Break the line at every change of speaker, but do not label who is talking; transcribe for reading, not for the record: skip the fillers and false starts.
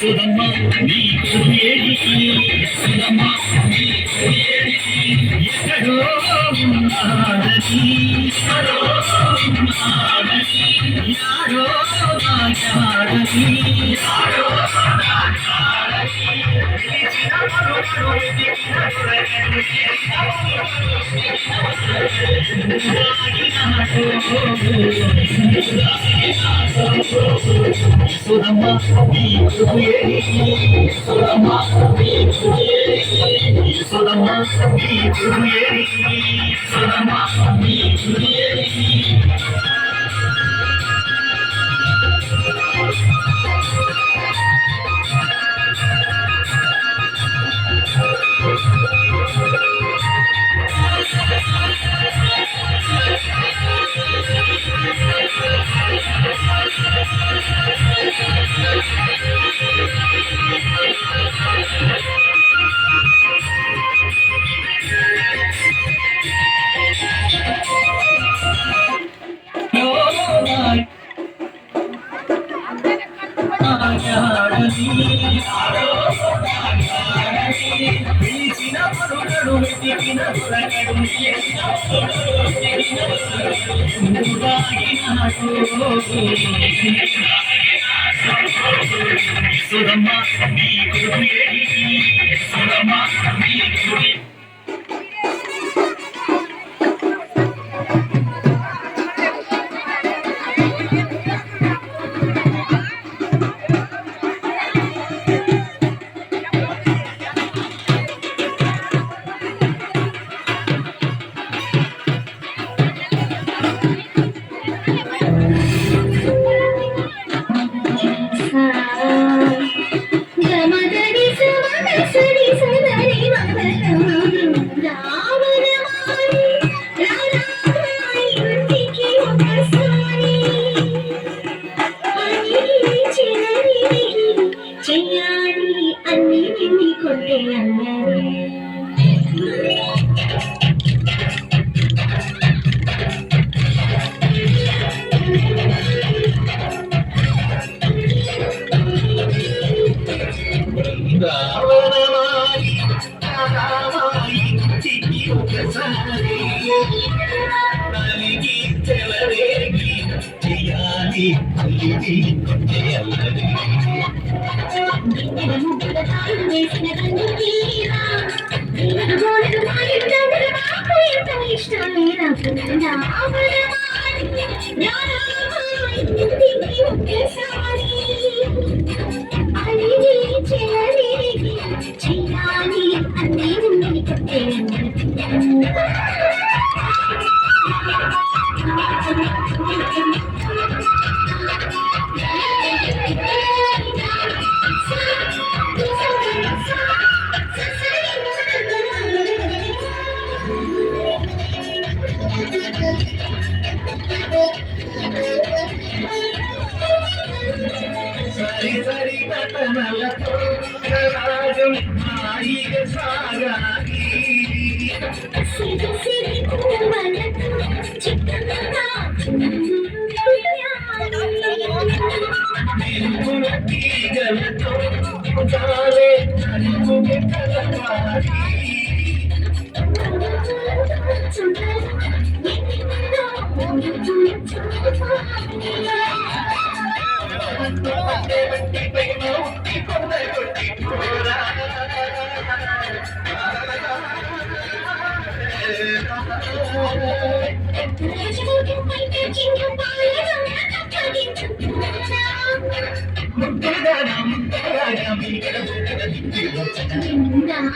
యశోదమ్మ నీకు ఏడికి యశోదమ్మ నీకు ఏడికి ఎక్కడో ఉన్నాడని ఎక్కడో ఉన్నాడని యాడో నాగాడని యాడో నాగాడని పిలిచిన మరుడు వెతికిన దొరకడు యశోదమ్మ నీకు ఏడికి యశోదమ్మ నీకు ఏడికి యశోదమ్మ నీకు ఏడికి యశోదమ్మ నీకు ఏడికి పిలిచిన మరుగడు వెతికిన దొరకడు యశోదమ్మ నీకు ఏడికి యశోదమ్మ నీకు
చెయ్యాలి అన్ని నిన్ని కొట్టే అన్నది చెయ్యాలి అన్నీ కొట్టే
సరి సరి నటనలతో రాజం హాయిగా సాగాలి
సిరి సిరి పూవలతో చిక్కగా
నిన్నుల తీగలతో జాలే నన్నుకి కలవాలి
రామ